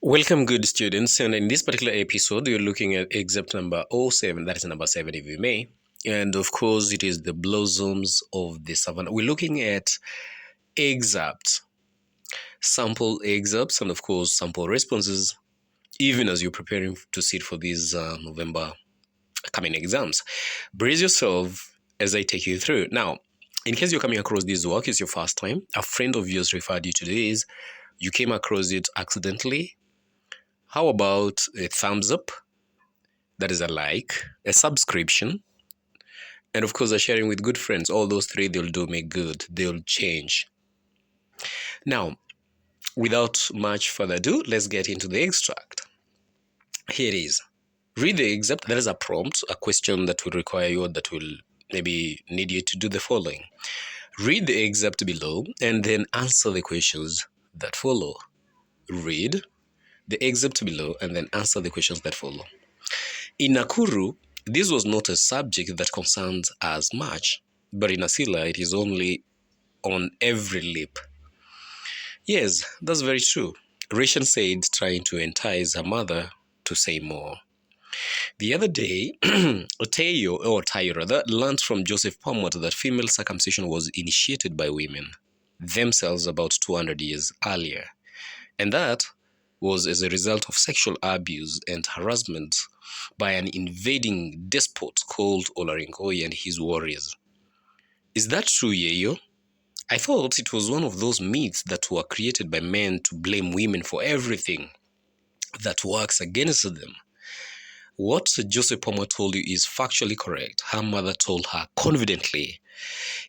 Welcome, good students. And in this particular episode, you're looking at excerpt number 07, that is number 7, if you may. And of course, it is the blossoms of the savannah. We're looking at excerpts, sample excerpts, and of course, sample responses, even as you're preparing to sit for these November coming exams. Brace yourself as I take you through. Now, in case you're coming across this work, it's your first time, a friend of yours referred you to this, you came across it accidentally. How about a thumbs up? That is a like, a subscription, and of course a sharing with good friends. All those three, they'll do me good. They'll change. Now, without much further ado, let's get into the extract. Here it is. Read the excerpt. That is a prompt, a question that will require you, that will maybe need you to do the following. Read the excerpt below and then answer the questions that follow. Read the excerpt below and then answer the questions that follow. In Nakuru, this was not a subject that concerns us much, but in Asila, it is only on every lip. Yes, that's very true. Rachel said, trying to entice her mother to say more. The other day, Tayo learned from Joseph Palmot that female circumcision was initiated by women themselves about 200 years earlier, and that was as a result of sexual abuse and harassment by an invading despot called Olaringoi and his warriors. Is that true, Yeyo? I thought it was one of those myths that were created by men to blame women for everything that works against them. What Joseph Palmer told you is factually correct. Her mother told her confidently.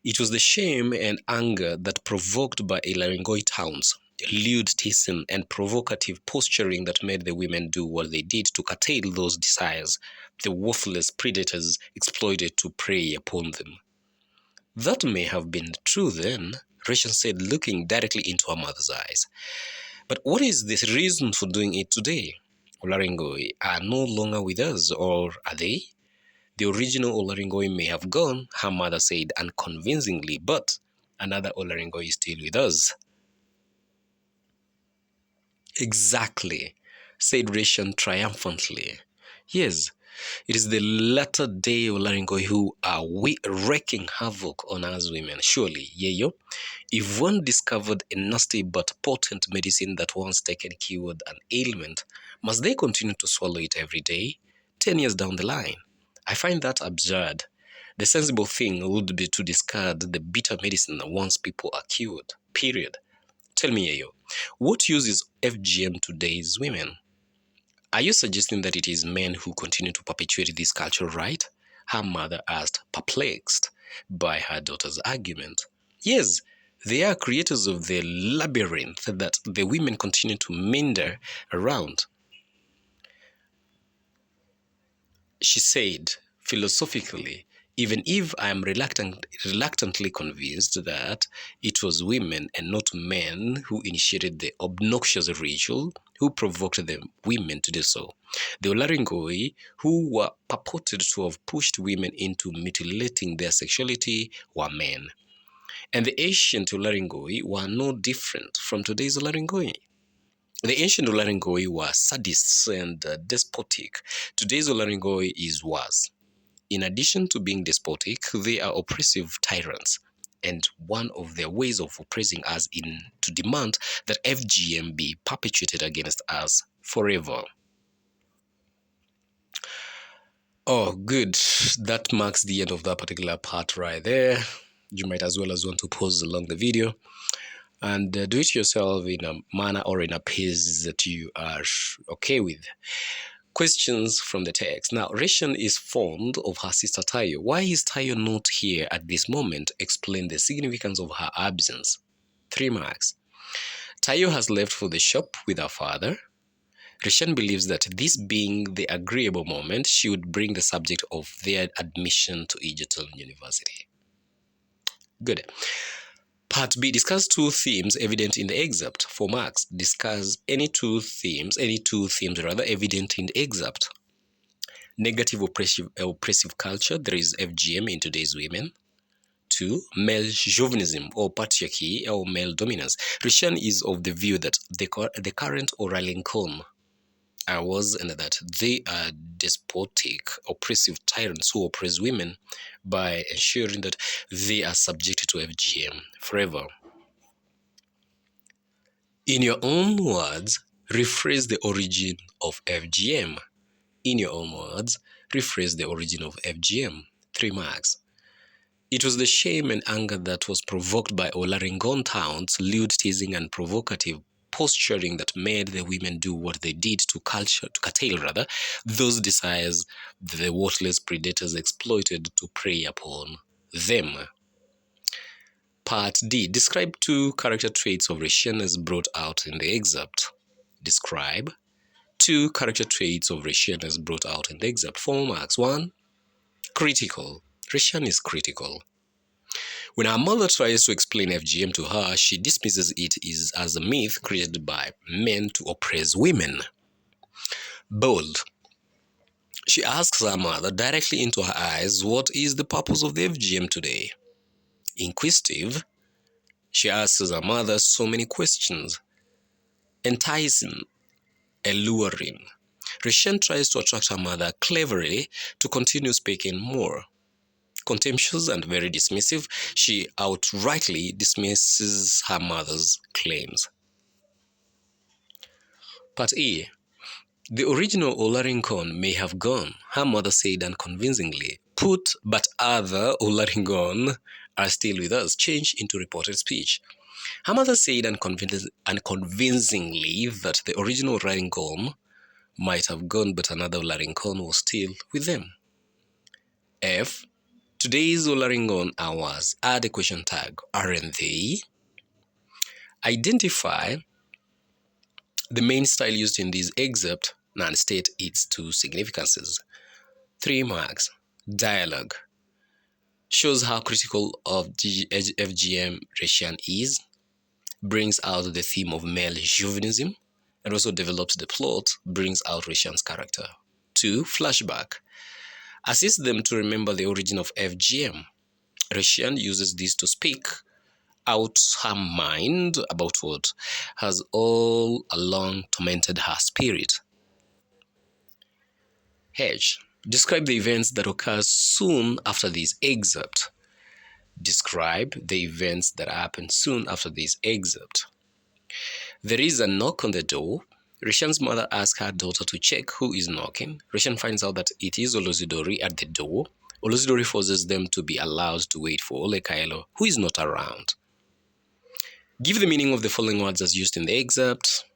It was the shame and anger that provoked by Olaringoi towns, lewd teasing and provocative posturing that made the women do what they did to curtail those desires the worthless predators exploited to prey upon them. That may have been true then, Rachel said, looking directly into her mother's eyes. But what is the reason for doing it today? Olaringoi are no longer with us, or are they? The original Olaringoi may have gone, her mother said unconvincingly, but another Olaringoi is still with us. Exactly, said Rachel triumphantly. Yes, it is the latter day Olaringoi who are wreaking havoc on us women. Surely, Yeyo, if one discovered a nasty but potent medicine that once taken cured an ailment, must they continue to swallow it every day, 10 years down the line? I find that absurd. The sensible thing would be to discard the bitter medicine once people are cured, period. Tell me, Yeyo, what use is FGM to today's women? Are you suggesting that it is men who continue to perpetuate this cultural right? Her mother asked, perplexed by her daughter's argument. Yes, they are creators of the labyrinth that the women continue to meander around. She said, philosophically, even if I am reluctantly convinced that it was women and not men who initiated the obnoxious ritual, who provoked the women to do so. The Olaringoi, who were purported to have pushed women into mutilating their sexuality, were men. And the ancient Olaringoi were no different from today's Olaringoi. The ancient Olaringoi were sadists and despotic. Today's Olaringoi is worse. In addition to being despotic, they are oppressive tyrants. And one of their ways of oppressing us is to demand that FGM be perpetuated against us forever. Oh, good. That marks the end of that particular part right there. You might as well want to pause along the video and do it yourself in a manner or in a pace that you are okay with. Questions from the text. Now, Rachel is fond of her sister Tayo. Why is Tayo not here at this moment? Explain the significance of her absence. 3 marks. Tayo has left for the shop with her father. Rachel believes that this being the agreeable moment, she would bring the subject of their admission to Egerton University. Good. Part B, discuss 2 themes evident in the excerpt. 4 marks. Discuss any two themes evident in the excerpt. Negative oppressive culture, there is FGM in today's women. 2, male chauvinism or patriarchy or male dominance. Rishan is of the view that the current Aura Lincoln was and that they are despotic, oppressive tyrants who oppress women by ensuring that they are subjected to FGM forever. In your own words, rephrase the origin of FGM. In your own words, rephrase the origin of FGM. 3 marks. It was the shame and anger that was provoked by Olaringon Town's lewd teasing and provocative posturing that made the women do what they did to curtail those desires the worthless predators exploited to prey upon them. Part D. Describe 2 character traits of Rishan as brought out in the excerpt. Describe 2 character traits of Rishan as brought out in the excerpt. 4 marks. 1. Critical. Rishan is critical. When her mother tries to explain FGM to her, she dismisses it as a myth created by men to oppress women. Bold. She asks her mother directly into her eyes, what is the purpose of the FGM today? Inquisitive. She asks her mother so many questions. Enticing, alluring. Rishan tries to attract her mother cleverly to continue speaking more. Contemptuous and very dismissive, she outrightly dismisses her mother's claims. Part E. The original Olaringon may have gone, her mother said unconvincingly. But other Olaringon are still with us, changed into reported speech. Her mother said unconvincingly that the original Olaringon might have gone, but another Olaringon was still with them. F. Today's Olaringon hours. Add a question tag. Aren't they? Identify the main style used in this excerpt and state its 2 significances. 3 marks. Dialogue. Shows how critical of FGM Rishan is. Brings out the theme of male chauvinism. And also develops the plot. Brings out Rishan's character. 2. Flashback. Assist them to remember the origin of FGM. Rishan uses this to speak out her mind about what has all along tormented her spirit. H. Describe the events that occur soon after this excerpt. Describe the events that happen soon after this excerpt. There is a knock on the door. Rishan's mother asks her daughter to check who is knocking. Rishan finds out that it is Olozidori at the door. Olozidori forces them to be allowed to wait for Olekailo, who is not around. Give the meaning of the following words as used in the excerpt,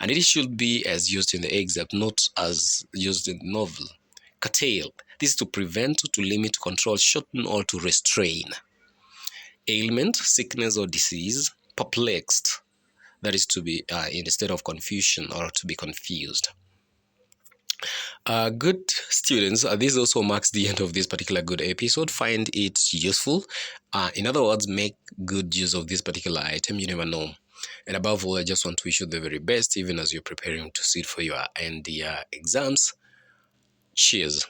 and it should be as used in the excerpt, not as used in the novel. Curtail. This is to prevent, to limit, to control, shorten, or to restrain. Ailment, sickness or disease. Perplexed. That is to be in a state of confusion or to be confused. Good students, this also marks the end of this particular good episode. Find it useful. In other words, make good use of this particular item. You never know. And above all, I just want to wish you the very best, even as you're preparing to sit for your end exams. Cheers.